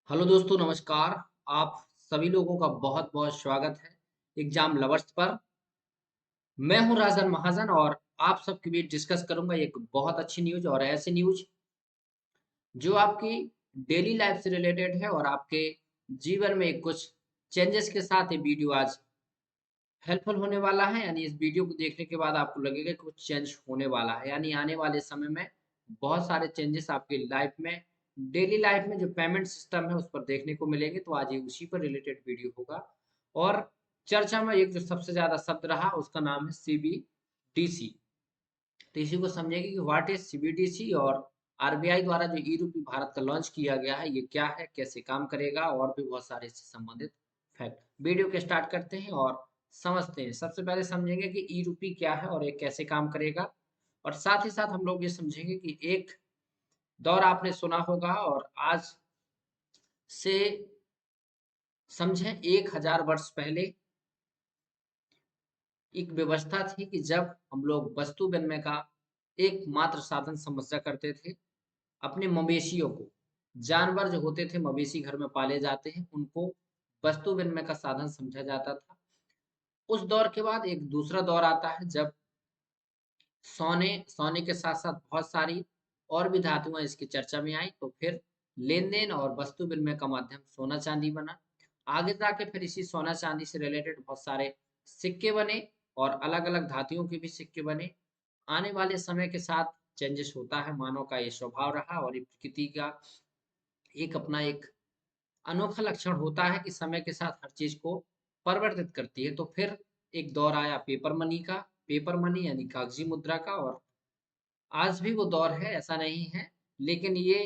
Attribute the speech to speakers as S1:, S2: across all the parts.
S1: Hello दोस्तों, नमस्कार। आप सभी लोगों का बहुत बहुत स्वागत है एग्जाम लवर्स पर। मैं हूं राजन महाजन और आप सबके बीच डिस्कस करूंगा एक बहुत अच्छी न्यूज और ऐसी न्यूज जो आपकी डेली लाइफ से रिलेटेड है और आपके जीवन में कुछ चेंजेस के साथ ये वीडियो आज हेल्पफुल होने वाला है। यानी इस वीडियो को देखने के बाद आपको लगेगा कि कुछ चेंज होने वाला है, यानी आने वाले समय में बहुत सारे चेंजेस आपकी लाइफ में, डेली लाइफ में जो पेमेंट सिस्टम है उस पर देखने को मिलेंगे। तो आज ये उसी पर रिलेटेड वीडियो होगा। और चर्चा में एक जो सबसे ज्यादा शब्द रहा उसका नाम है सीबीडीसी। तो इसी को समझेंगे कि व्हाट इज सीबीडीसी और आरबीआई द्वारा जो ई रूपी भारत का लॉन्च किया गया है ये क्या है, कैसे काम करेगा और भी बहुत सारे इससे संबंधित फैक्ट। वीडियो के स्टार्ट करते हैं और समझते हैं। सबसे पहले समझेंगे कि ई रूपी क्या है और ये कैसे काम करेगा, और साथ ही साथ हम लोग ये समझेंगे कि एक दौर आपने सुना होगा और आज से समझें 1000 वर्ष पहले एक व्यवस्था थी कि जब हम लोग वस्तु विनिमय का एकमात्र साधन समझा करते थे अपने मवेशियों को। जानवर जो होते थे मवेशी घर में पाले जाते हैं उनको वस्तु विनिमय का साधन समझा जाता था। उस दौर के बाद एक दूसरा दौर आता है जब सोने सोने के साथ साथ बहुत सारी और भी धातुएं इसकी चर्चा में आई, तो फिर लेन देन और वस्तु विनिमय का माध्यम सोना चांदी बना। आगे जाके फिर इसी सोना चांदी से रिलेटेड बहुत सारे सिक्के बने और अलग अलग धातुओं के भी सिक्के बने। आने वाले समय के साथ चेंजेस होता है, मानव का ये स्वभाव रहा और ये प्रकृति का एक अपना एक अनोखा लक्षण होता है कि समय के साथ हर चीज को परिवर्तित करती है। तो फिर एक दौर आया पेपर मनी का, पेपर मनी यानी कागजी मुद्रा का। और आज भी वो दौर है, ऐसा नहीं है, लेकिन ये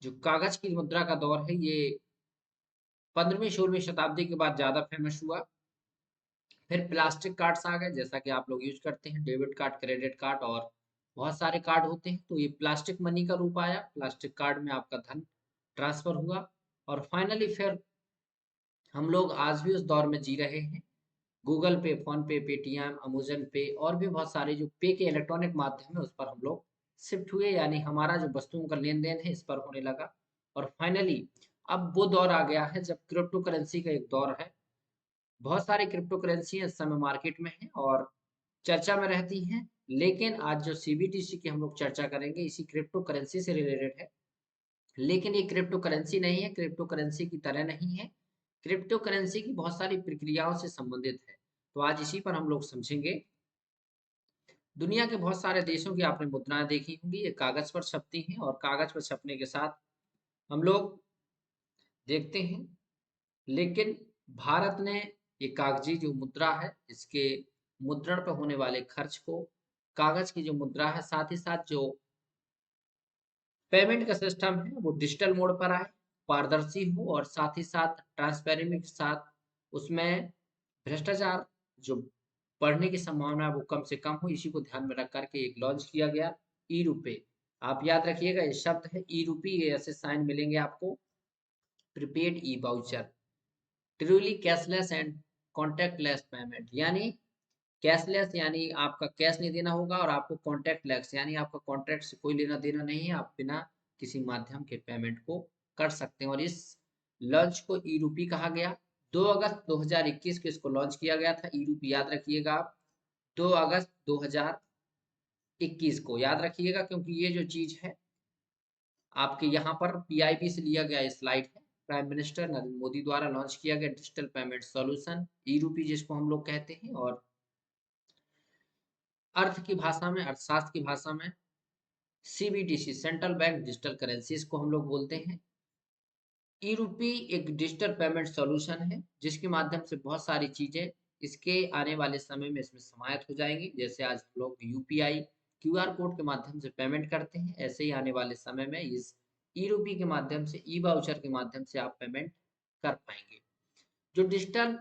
S1: जो कागज की मुद्रा का दौर है ये 15वीं 16वीं शताब्दी के बाद ज्यादा फेमस हुआ। फिर प्लास्टिक कार्ड्स आ गए, जैसा कि आप लोग यूज करते हैं डेबिट कार्ड, क्रेडिट कार्ड और बहुत सारे कार्ड होते हैं। तो ये प्लास्टिक मनी का रूप आया, प्लास्टिक कार्ड में आपका धन ट्रांसफर हुआ। और फाइनली फिर हम लोग आज भी उस दौर में जी रहे हैं। गूगल पे, फोन पे, पेटीएम, अमेजन पे और भी बहुत सारे जो पे के इलेक्ट्रॉनिक माध्यम है उस पर हम लोग शिफ्ट हुए, यानी हमारा जो वस्तुओं का लेन देन है इस पर होने लगा। और फाइनली अब वो दौर आ गया है जब क्रिप्टो करेंसी का एक दौर है। बहुत सारी क्रिप्टो करेंसी इस समय मार्केट में है और चर्चा में रहती हैं। लेकिन आज जो सीबीडीसी की हम लोग चर्चा करेंगे इसी क्रिप्टो करेंसी से रिलेटेड है। लेकिन ये क्रिप्टो करेंसी नहीं है, क्रिप्टो करेंसी की तरह नहीं है। क्रिप्टो करेंसी की बहुत सारी प्रक्रियाओं से संबंधित है। तो आज इसी पर हम लोग समझेंगे। दुनिया के बहुत सारे देशों की आपने मुद्राएं देखी होंगी, ये कागज पर छपती हैं और कागज पर छपने के साथ हम लोग देखते हैं। लेकिन भारत ने ये कागजी जो मुद्रा है इसके मुद्रण पर होने वाले खर्च को, कागज की जो मुद्रा है साथ ही साथ जो पेमेंट का सिस्टम है वो डिजिटल मोड पर आए, पारदर्शी हो और साथ ही साथ ट्रांसपेरेंसी के साथ उसमें भ्रष्टाचार जो बढ़ने की संभावना है वो कम से कम हो, इसी को ध्यान में रख करके एक लॉन्च किया गया ई रुपए। आप याद रखिएगा ये शब्द है ई रुपी, ये ऐसे साइन मिलेंगे आपको। Prepaid E voucher, truly cashless and contact lens payment, यानी कैशलेस यानी आपका कैश नहीं देना होगा और आपको कॉन्टैक्टलेस यानी आपका कॉन्ट्रैक्ट से कोई लेना देना नहीं है, आप बिना किसी माध्यम के पेमेंट को कर सकते हैं। और इस लॉन्च को ई रूपी कहा गया। 2 अगस्त 2021 को इसको लॉन्च किया गया था। ई रूपी याद रखिएगा आप, 2 अगस्त 2021 को याद रखिएगा, क्योंकि ये जो चीज है आपके यहाँ पर पीआईबी से लिया गया स्लाइड है। प्राइम मिनिस्टर नरेंद्र मोदी द्वारा लॉन्च किया गया डिजिटल पेमेंट सॉल्यूशन ई रूपी जिसको हम लोग कहते हैं। और अर्थ की भाषा में, अर्थशास्त्र की भाषा में CBDC central bank digital currency इसको हम लोग बोलते हैं। ई रूपी एक डिजिटल पेमेंट सॉल्यूशन है जिसके माध्यम से बहुत सारी चीजें इसके आने वाले समय में इसमें समाहित हो जाएंगी। जैसे आज हम लोग यूपीआई क्यूआर कोड के माध्यम से पेमेंट करते हैं, ऐसे ही आने वाले समय में इस ई रूपी के माध्यम से, ई वाउचर के माध्यम से आप पेमेंट कर पाएंगे। जो डिजिटल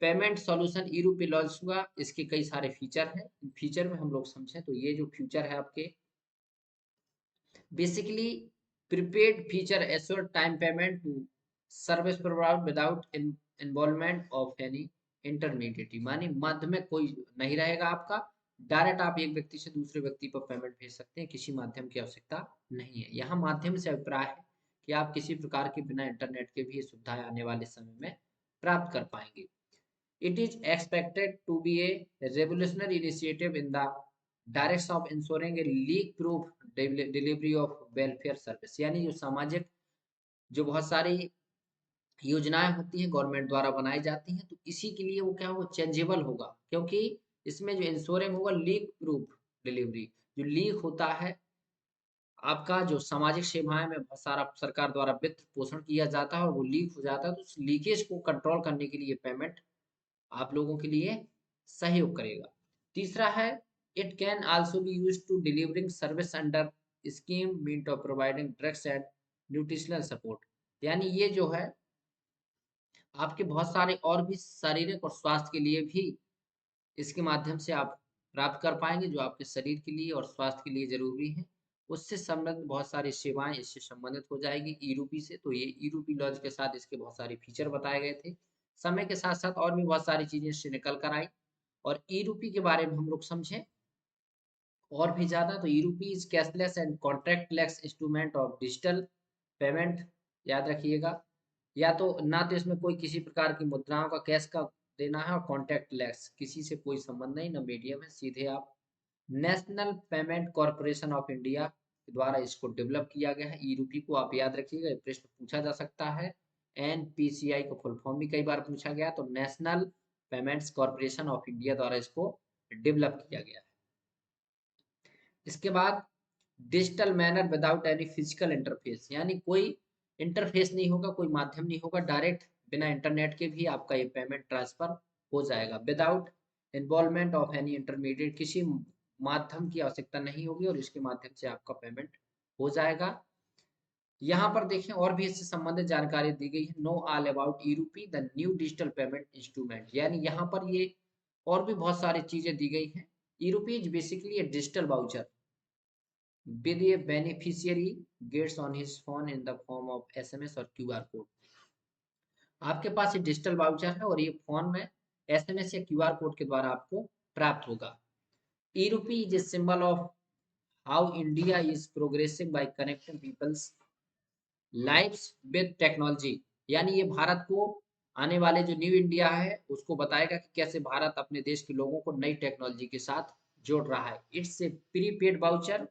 S1: पेमेंट सॉल्यूशन ई रूपी लॉन्च हुआ इसके कई सारे फीचर हैं। फीचर में हम लोग समझें तो ये जो फीचर है आपके basically prepaid feature assure time payment to service provider without involvement of any intermediary, मानी मध्य में कोई नहीं रहेगा आपका। डायरेक्ट आप एक व्यक्ति से दूसरे व्यक्ति पर पेमेंट भेज सकते हैं, किसी माध्यम की आवश्यकता नहीं है। यहाँ माध्यम से अभिप्राय है कि आप किसी प्रकार के बिना इंटरनेट के भी ये सुविधाएं आने वाले समय में प्राप्त कर पाएंगे। It is expected to be a revolutionary initiative in the direction of ensuring a leak-proof delivery of welfare service। यानी जो सामाजिक जो बहुत सारी योजनाएं होती हैं गवर्नमेंट द्वारा बनाई जाती हैं, तो इसी के लिए वो क्या होगा, चेंजेबल होगा, क्योंकि इसमें जो इंश्योरेंस होगा लीक प्रूफ डिलीवरी। जो लीक होता है आपका, जो सामाजिक सेवाएं में बहुत सारा सरकार द्वारा वित्त पोषण किया जाता है और वो लीक हो जाता है, तो उस लीकेज को कंट्रोल करने के लिए पेमेंट आप लोगों के लिए सहयोग करेगा। तीसरा है, it can also be used to delivering service under scheme mean of providing drugs and nutritional support. यानी ये जो है आपके बहुत सारे और भी शारीरिक और स्वास्थ्य के लिए भी इसके माध्यम से आप प्राप्त कर पाएंगे, जो आपके शरीर के लिए और स्वास्थ्य के लिए जरूरी है। उससे संबंधित बहुत सारी सेवाएं इससे संबंधित हो जाएगी ई रूपी से। तो ये ई रूपी लॉन्च के साथ इसके बहुत सारे फीचर बताए गए थे। समय के साथ साथ और भी बहुत सारी चीजें इससे निकल कर आई, और ई रूपी के बारे में हम लोग समझें और भी ज्यादा। तो e RUPI is cashless and contractless instrument of digital payment. याद रखिएगा, या तो ना तो इसमें कोई किसी प्रकार की मुद्राओं का कैश का देना है, और कॉन्टैक्ट लेस, किसी से कोई संबंध नहीं, ना मीडियम है, सीधे आप national payment corporation of India के द्वारा इसको डेवलप किया गया है। ई रूपी को आप याद रखिएगा, ये प्रश्न पूछा जा सकता है। एनपीसीआई का फुल फॉर्म भी कई बार पूछा गया, तो national payments corporation of India द्वारा इसको डेवलप किया गया है। इसके बाद digital manner without any physical interface, यानी कोई इंटरफेस नहीं होगा, कोई माध्यम नहीं होगा, डायरेक्ट बिना इंटरनेट के भी आपका ये पेमेंट ट्रांसफर हो जाएगा। Without involvement of any intermediate, किसी माध्यम की आवश्यकता नहीं होगी और इसके माध्यम से आपका पेमेंट हो जाएगा। यहाँ पर देखें और भी इससे संबंधित जानकारी दी गई है। नो ऑल अबाउट ई रूपी the new digital payment instrument, यानी यहाँ पर ये और भी बहुत सारी चीजें दी गई हैं। E RUPI is basically a digital voucher with a beneficiary gets on his phone in the form of SMS और QR कोड। आपके पास ये डिजिटल वाउचर है और ये फोन में SMS या QR कोड के द्वारा आपको प्राप्त होगा। E RUPI is a symbol of how India is progressing by connecting people's lives with technology, यानी ये भारत को आने वाले जो न्यू इंडिया है उसको बताएगा कि कैसे भारत अपने देश के लोगों को नई टेक्नोलॉजी के साथ जोड़ रहा है। It's a prepaid voucher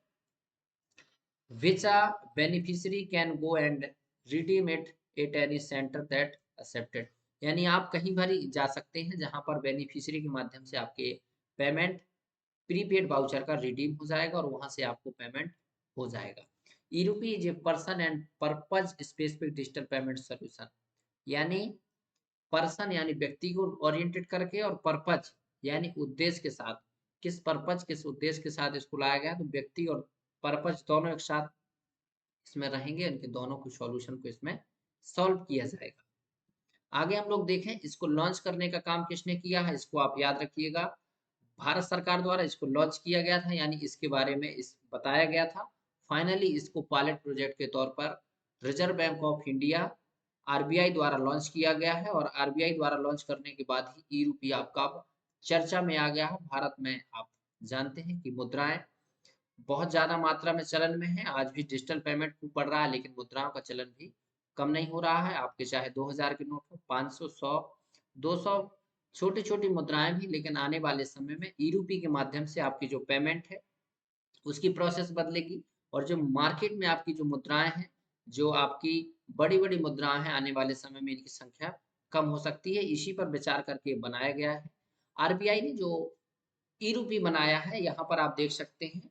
S1: which a beneficiary can go and redeem it at any center that accepted। यानी आप कहीं भी जा सकते हैं जहां पर बेनिफिशियरी के माध्यम से आपके पेमेंट प्रीपेड वाउचर का रिडीम हो जाएगा और वहां से आपको पेमेंट हो जाएगा। E RUPI is a person and purpose specific digital payment solution, यानी पर्सन यानी व्यक्ति को ओरिएंटेड करके, और पर्पज यानी उद्देश्य के साथ। किस पर्पज किस उद्देश्य के साथ इसको लाया गया, तो व्यक्ति और पर्पज दोनों एक साथ इसमें रहेंगे, इनके दोनों के सॉल्यूशन को इसमें सॉल्व किया जाएगा। आगे हम लोग देखें इसको लॉन्च करने का काम किसने किया है, इसको आप याद रखिएगा, भारत सरकार द्वारा इसको लॉन्च किया गया था, यानी इसके बारे में इस बताया गया था। फाइनली इसको पायलट प्रोजेक्ट के तौर पर reserve bank of India RBI द्वारा लॉन्च किया गया है, और आरबीआई द्वारा लॉन्च करने के बाद ही ई रूपी आपका चर्चा में आ गया है। भारत में आप जानते हैं कि मुद्राएं बहुत ज्यादा मात्रा में चलन में है, आज भी डिजिटल पेमेंट खूब बढ़ रहा है, लेकिन मुद्राओं का चलन भी कम नहीं हो रहा है। आपके चाहे 2000 के नोट हो, 500, 100, 200 छोटी छोटी मुद्राएं भी, लेकिन आने वाले समय में ई रूपी के माध्यम से आपकी जो पेमेंट है उसकी प्रोसेस बदलेगी, और जो मार्केट में आपकी जो मुद्राएं हैं, जो आपकी बड़ी बड़ी मुद्राएं हैं, आने वाले समय में इनकी संख्या कम हो सकती है। इसी पर विचार करके बनाया गया है। आरबीआई ने जो ई रूपी बनाया है, यहाँ पर आप देख सकते हैं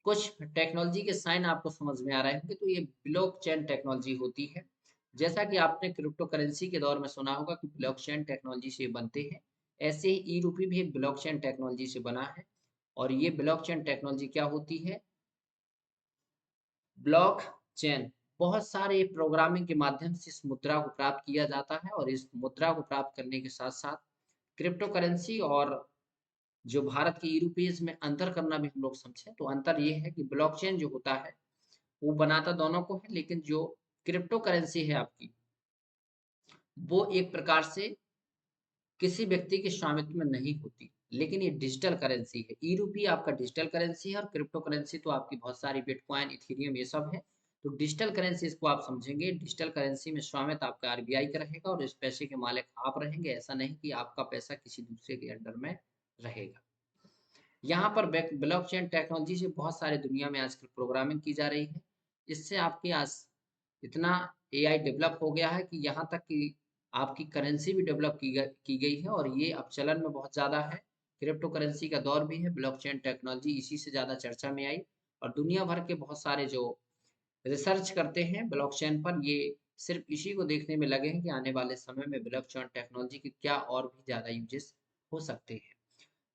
S1: कुछ टेक्नोलॉजी के साइन आपको समझ में आ रहे होंगे। तो ये ब्लॉकचेन टेक्नोलॉजी होती है। जैसा कि आपने क्रिप्टो करेंसी के दौर में सुना होगा कि ब्लॉकचेन टेक्नोलॉजी से बनते हैं, ऐसे ही ई रूपी भी एक ब्लॉकचेन टेक्नोलॉजी से बना है। और ये ब्लॉकचेन टेक्नोलॉजी क्या होती है, ब्लॉक चेन बहुत सारे प्रोग्रामिंग के माध्यम से इस मुद्रा को प्राप्त किया जाता है, और इस मुद्रा को प्राप्त करने के साथ साथ क्रिप्टो करेंसी और जो भारत की ई रूपीज में अंतर करना भी हम लोग समझें, तो अंतर ये है कि ब्लॉकचेन जो होता है वो बनाता दोनों को है, लेकिन जो क्रिप्टो करेंसी है आपकी, वो एक प्रकार से किसी व्यक्ति के स्वामित्व में नहीं होती, लेकिन ये डिजिटल करेंसी है। ई रूपी आपका डिजिटल करेंसी है, और क्रिप्टो करेंसी तो आपकी बहुत सारी बिटकॉइन, इथेरियम ये सब है। तो डिजिटल करेंसी इसको आप समझेंगे, डिजिटल करेंसी में स्वामित्व आपका आरबीआई का रहेगा और इस पैसे के मालिक आप रहेंगे। ऐसा नहीं कि आपका पैसा किसी दूसरे के अंडर में रहेगा। यहाँ पर ब्लॉकचेन टेक्नोलॉजी से बहुत सारे दुनिया में आजकल प्रोग्रामिंग की जा रही है। इससे आपके आज इतना एआई डेवलप हो गया है कि यहाँ तक कि आपकी करेंसी भी डेवलप की गई है और ये अब चलन में बहुत ज़्यादा है। क्रिप्टो करेंसी का दौर भी है, ब्लॉकचेन टेक्नोलॉजी इसी से ज़्यादा चर्चा में आई और दुनिया भर के बहुत सारे जो रिसर्च करते हैं ब्लॉकचेन पर, ये सिर्फ इसी को देखने में लगे हैं कि आने वाले समय में ब्लॉकचेन टेक्नोलॉजी के क्या और भी ज़्यादा यूजेस हो सकते हैं।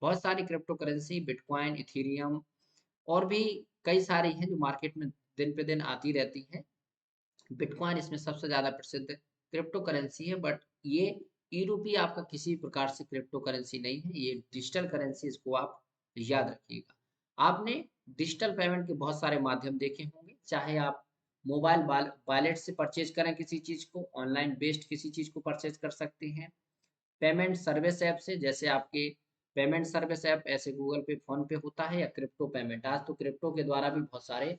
S1: बहुत सारी क्रिप्टो करेंसी, बिटकॉइन, इथेरियम और भी कई सारी हैं जो मार्केट में दिन पे दिन आती रहती हैं। बिटकॉइन इसमें सबसे ज़्यादा प्रसिद्ध क्रिप्टो करेंसी है, बट ये ई रूपी आपका किसी प्रकार से क्रिप्टो करेंसी नहीं है, ये डिजिटल करेंसी, इसको आप याद रखिएगा। आपने डिजिटल पेमेंट के बहुत सारे माध्यम देखे होंगे, चाहे आप मोबाइल वॉलेट से परचेज करें किसी चीज़ को, ऑनलाइन बेस्ड किसी चीज़ को परचेज कर सकते हैं, पेमेंट सर्विस ऐप से, जैसे आपके पेमेंट सर्विस ऐप ऐसे गूगल पे, फोन पे होता है, या क्रिप्टो पेमेंट, आज तो क्रिप्टो के द्वारा भी बहुत सारे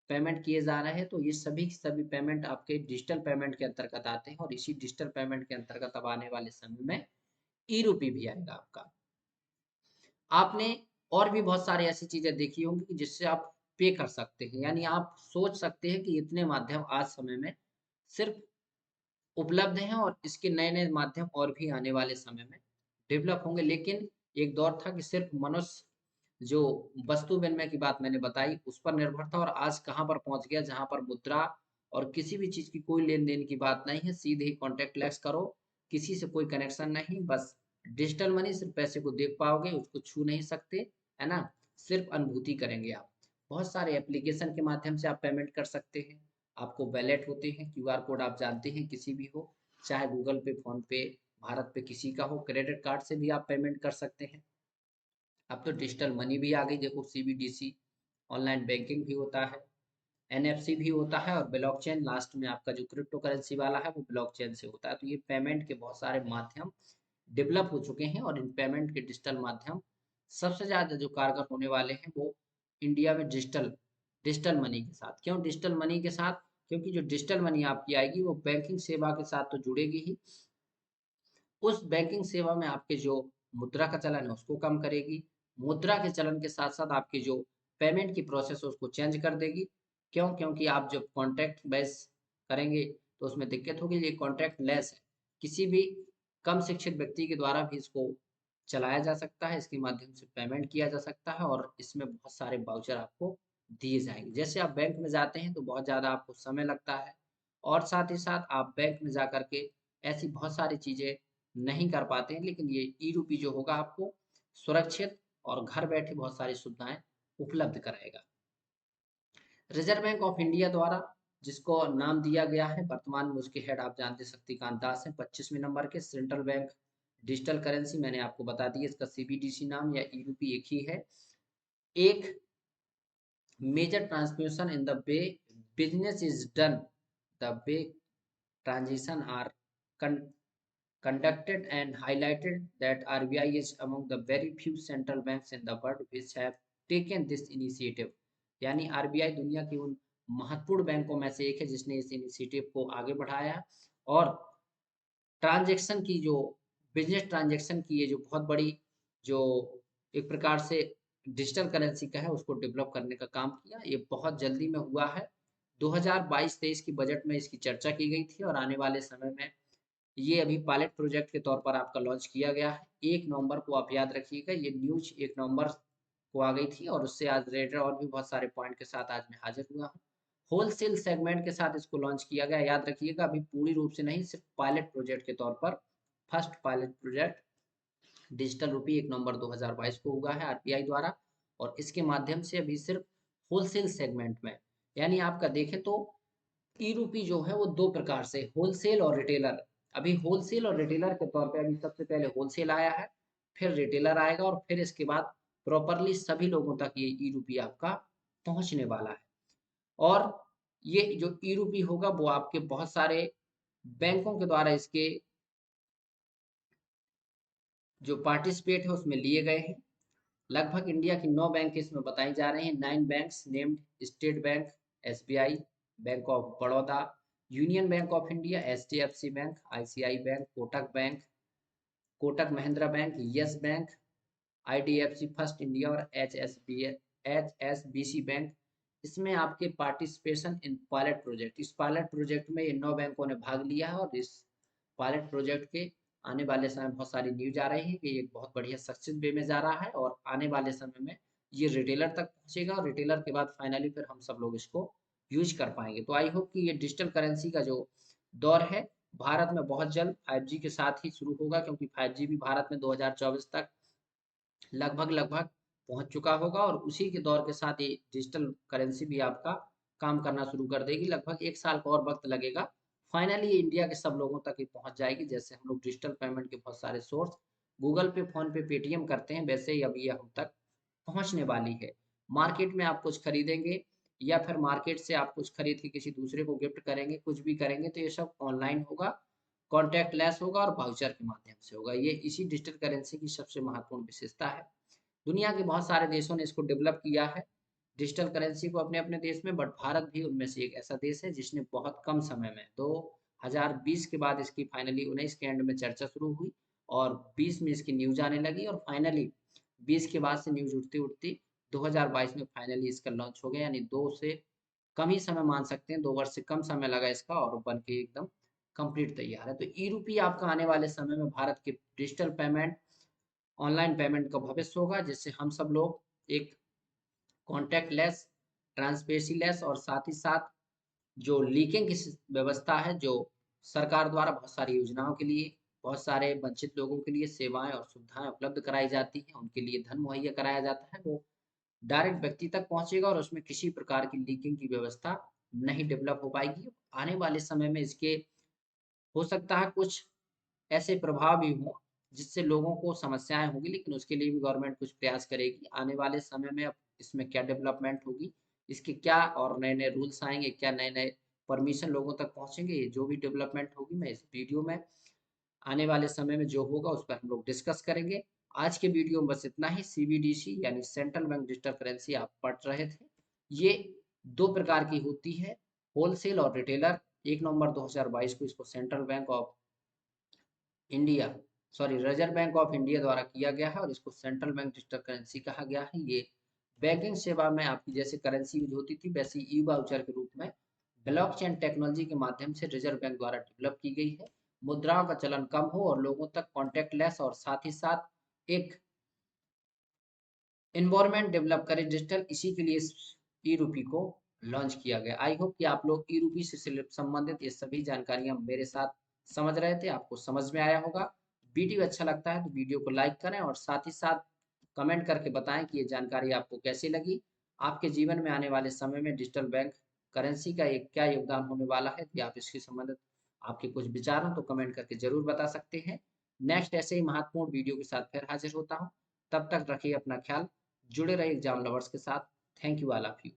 S1: पेमेंट किए जा रहे हैं। तो ये सभी के सभी पेमेंट आपके डिजिटल पेमेंट के अंतर्गत आते हैं और इसी डिजिटल पेमेंट के अंतर्गत अब आने वाले समय में ई रूपी भी आएगा आपका। आपने और भी बहुत सारी ऐसी चीजें देखी होंगी कि जिससे आप पे कर सकते हैं, यानी आप सोच सकते हैं कि इतने माध्यम आज समय में सिर्फ उपलब्ध हैं और इसके नए-नए माध्यम और भी आने वाले समय में डेवलप होंगे। लेकिन एक दौर था कि सिर्फ मनुष्य जो वस्तु विनिमय की बात मैंने बताई, उस पर निर्भर था और आज कहाँ पर पहुँच गया, जहाँ पर मुद्रा और किसी भी चीज़ की कोई लेन-देन की बात नहीं है, सीधे ही कॉन्टैक्टलेस करो, किसी से कोई कनेक्शन नहीं, बस डिजिटल मनी, सिर्फ पैसे को देख पाओगे, उसको छू नहीं सकते, है ना? सिर्फ अनुभूति करेंगे आप। बहुत सारे एप्लीकेशन के माध्यम से आप पेमेंट कर सकते हैं। आपको वैलेट होते हैं, क्यूआर कोड आप जानते हैं, किसी भी हो, चाहे गूगल पे, फ़ोन पे, भारत पे किसी का हो, क्रेडिट कार्ड से भी आप पेमेंट कर सकते हैं। अब तो डिजिटल मनी भी आ गई, देखो सीबीडीसी, ऑनलाइन बैंकिंग भी होता है, एनएफसी भी होता है और ब्लॉकचेन लास्ट में आपका जो क्रिप्टो करेंसी वाला है वो ब्लॉकचेन से होता है। तो ये पेमेंट के बहुत सारे माध्यम डेवलप हो चुके हैं और इन पेमेंट के डिजिटल माध्यम सबसे ज़्यादा जो कारगर होने वाले हैं वो इंडिया में डिजिटल डिजिटल मनी के साथ। क्यों डिजिटल मनी के साथ? क्योंकि जो डिजिटल मनी आपकी आएगी वो बैंकिंग सेवा के साथ तो जुड़ेगी ही, उस बैंकिंग सेवा में आपके जो मुद्रा का चलन है उसको कम करेगी। मुद्रा के चलन के साथ-साथ आपकी जो पेमेंट की प्रोसेस है उसको चेंज कर देगी। क्यों? क्योंकि आप जब कॉन्टैक्ट बेस करेंगे तो उसमें दिक्कत होगी, ये कॉन्टैक्ट लेस है। किसी भी कम शिक्षित व्यक्ति के द्वारा भी इसको चलाया जा सकता है, इसके माध्यम से पेमेंट किया जा सकता है और इसमें बहुत सारे वाउचर आपको दिए जाएँगे। जैसे आप बैंक में जाते हैं तो बहुत ज़्यादा आपको समय लगता है और साथ ही साथ आप बैंक में जाकर के ऐसी बहुत सारी चीज़ें नहीं कर पाते हैं, लेकिन ये ई-रूपी जो होगा आपको सुरक्षित और घर बैठे बहुत सारी सुविधाएँ उपलब्ध कराएगा। रिज़र्व बैंक ऑफ इंडिया द्वारा जिसको नाम दिया गया है, वर्तमान में उसके हेड आप जानते हैं शक्तिकांत दास हैं, 25वें नंबर के। सेंट्रल बैंक डिजिटल करेंसी मैंने आपको बता दी है, इसका सीबीडीसी नाम या ई-रूपी एक ही है। एक major transmission in the way business is done, the way transition are con- conducted and highlighted that RBI is among the very few central banks in the world which have taken this initiative। यानी RBI दुनिया की उन महत्वपूर्ण बैंकों में से एक है जिसने इस इनिशिएटिव को आगे बढ़ाया और ट्रांजैक्शन की जो बिजनेस ट्रांजैक्शन की ये जो बहुत बड़ी जो एक प्रकार से डिजिटल करेंसी का है उसको डेवलप करने का काम किया। ये बहुत जल्दी में हुआ है। 2022-23 की बजट में इसकी चर्चा की गई थी और आने वाले समय में ये अभी पायलट प्रोजेक्ट के तौर पर आपका लॉन्च किया गया है। 1 नवंबर को आप याद रखिएगा, ये न्यूज़ 1 नवंबर को आ गई थी और उससे आज रिलेटेड और भी बहुत सारे पॉइंट के साथ आज मैं हाज़िर हुआ हूँ। होलसेल सेगमेंट के साथ इसको लॉन्च किया गया, याद रखिएगा अभी पूरी रूप से नहीं, सिर्फ पायलट प्रोजेक्ट के तौर पर। फर्स्ट पायलट प्रोजेक्ट डिजिटल रूपी 1 नवंबर 2022 को हुआ है आरबीआई द्वारा और इसके माध्यम से अभी सिर्फ होलसेल सेगमेंट में, यानी आपका देखें तो ई रूपी जो है वो 2 प्रकार से, होलसेल और रिटेलर। अभी होलसेल और रिटेलर के तौर पे अभी सबसे पहले होलसेल आया है, फिर रिटेलर आएगा और फिर इसके बाद प्रॉपर्ली सभी लोगों तक ये ई रूपी आपका पहुँचने वाला है। और ये जो ई-रूपी होगा वो आपके बहुत सारे बैंकों के द्वारा इसके जो पार्टिसिपेट है उसमें लिए गए हैं। लगभग इंडिया की 9 बैंक इसमें बताई जा रही हैं। 9 banks named: state bank, SBI, bank of Baroda, union bank of India, HDFC bank, ICI bank, Kotak Mahindra bank, yes bank, IDFC first India और एचएसबीसी बैंक। इसमें आपके पार्टिसिपेशन इन पायलट प्रोजेक्ट, इस पायलट प्रोजेक्ट में ये 9 बैंकों ने भाग लिया है और इस पायलट प्रोजेक्ट के आने वाले समय बहुत सारी न्यूज आ रही है कि ये बहुत बढ़िया सक्सेस वे में जा रहा है और आने वाले समय में ये रिटेलर तक पहुंचेगा और रिटेलर के बाद फाइनली फिर हम सब लोग इसको यूज कर पाएंगे। तो आई होप कि ये डिजिटल करेंसी का जो दौर है भारत में बहुत जल्द 5G के साथ ही शुरू होगा, क्योंकि 5G भी भारत में 2024 तक लगभग लगभग पहुंच चुका होगा और उसी के दौर के साथ ये डिजिटल करेंसी भी आपका काम करना शुरू कर देगी। लगभग 1 साल का और वक्त लगेगा, फाइनली ये इंडिया के सब लोगों तक ही पहुंच जाएगी। जैसे हम लोग डिजिटल पेमेंट के बहुत सारे सोर्स गूगल पे, फोन पे, पेटीएम करते हैं, वैसे ही अभी ये हम तक पहुंचने वाली है। मार्केट में आप कुछ खरीदेंगे या फिर मार्केट से आप कुछ खरीद के किसी दूसरे को गिफ्ट करेंगे, कुछ भी करेंगे, तो ये सब ऑनलाइन होगा, कॉन्टैक्ट लेस होगा और वाउचर के माध्यम से होगा। ये इसी डिजिटल करेंसी की सबसे महत्वपूर्ण विशेषता है। दुनिया के बहुत सारे देशों ने इसको डेवलप किया है, डिजिटल करेंसी को अपने अपने देश में, बट भारत भी उनमें से एक ऐसा देश है जिसने बहुत कम समय में 2020 के बाद इसकी फाइनली 19 के एंड में चर्चा शुरू हुई और 20 में इसकी न्यूज आने लगी और फाइनली 20 के बाद से न्यूज उठती उठती 2022 में फाइनली इसका लॉन्च हो गया। यानी 2 से कम ही समय मान सकते हैं, 2 वर्ष से कम समय लगा इसका और बन के एकदम कंप्लीट तैयार है। तो ई रूपी आपका आने वाले समय में भारत के डिजिटल पेमेंट, ऑनलाइन पेमेंट का भविष्य होगा, जिससे हम सब लोग एक कॉन्टैक्ट लेस, ट्रांसपेरेंसी लेस और साथ ही साथ जो लीकिंग की व्यवस्था है, जो सरकार द्वारा बहुत सारी योजनाओं के लिए, बहुत सारे वंचित लोगों के लिए सेवाएं और सुविधाएं उपलब्ध कराई जाती हैं, उनके लिए धन मुहैया कराया जाता है, वो डायरेक्ट व्यक्ति तक पहुंचेगा और उसमें किसी प्रकार की लीकिंग की व्यवस्था नहीं डेवलप हो पाएगी। आने वाले समय में इसके हो सकता है कुछ ऐसे प्रभाव भी हों जिससे लोगों को समस्याएँ होंगी, लेकिन उसके लिए भी गवर्नमेंट कुछ प्रयास करेगी। आने वाले समय में अब इसमें क्या डेवलपमेंट होगी, इसके क्या और नए-नए रूल्स आएँगे, क्या नए-नए परमिशन लोगों तक पहुँचेंगे, ये जो भी डेवलपमेंट होगी मैं इस वीडियो में आने वाले समय में जो होगा उस पर हम लोग डिस्कस करेंगे। आज के वीडियो में बस इतना ही। सीबीडीसी यानी सेंट्रल बैंक डिजिटल करेंसी आप पढ़ रहे थे। ये 2 प्रकार की होती है, होलसेल और रिटेलर। 1 नवंबर 2022 को इसको central bank of India reserve bank of India द्वारा किया गया है और इसको सेंट्रल बैंक डिजिटल करेंसी कहा गया है। ये बैंकिंग सेवा में आपकी जैसे करेंसी यूज होती थी, वैसे ई वाउचर के रूप में ब्लॉकचेन टेक्नोलॉजी के माध्यम से रिजर्व बैंक द्वारा डेवलप की गई है। मुद्राओं का चलन कम हो और लोगों तक कॉन्टैक्ट लेस और साथ ही साथ एक एनवायरनमेंट डेवलप करे डिजिटल, इसी के लिए ई रूपी को लॉन्च किया गया। आई होप कि आप लोग ई रूपी से संबंधित ये सभी जानकारियां मेरे साथ समझ रहे थे, आपको समझ में आया होगा। वीडियो अच्छा लगता है तो वीडियो को लाइक करें और साथ ही साथ कमेंट करके बताएं कि ये जानकारी आपको कैसी लगी। आपके जीवन में आने वाले समय में डिजिटल बैंक करेंसी का एक क्या योगदान होने वाला है, यदि आप इसके संबंधित आपके कुछ विचार हो तो कमेंट करके जरूर बता सकते हैं। नेक्स्ट ऐसे ही महत्वपूर्ण वीडियो के साथ फिर हाजिर होता हूँ। तब तक रखिए अपना ख्याल, जुड़े रहिए एग्जाम लवर्स के साथ। Thank you all of you.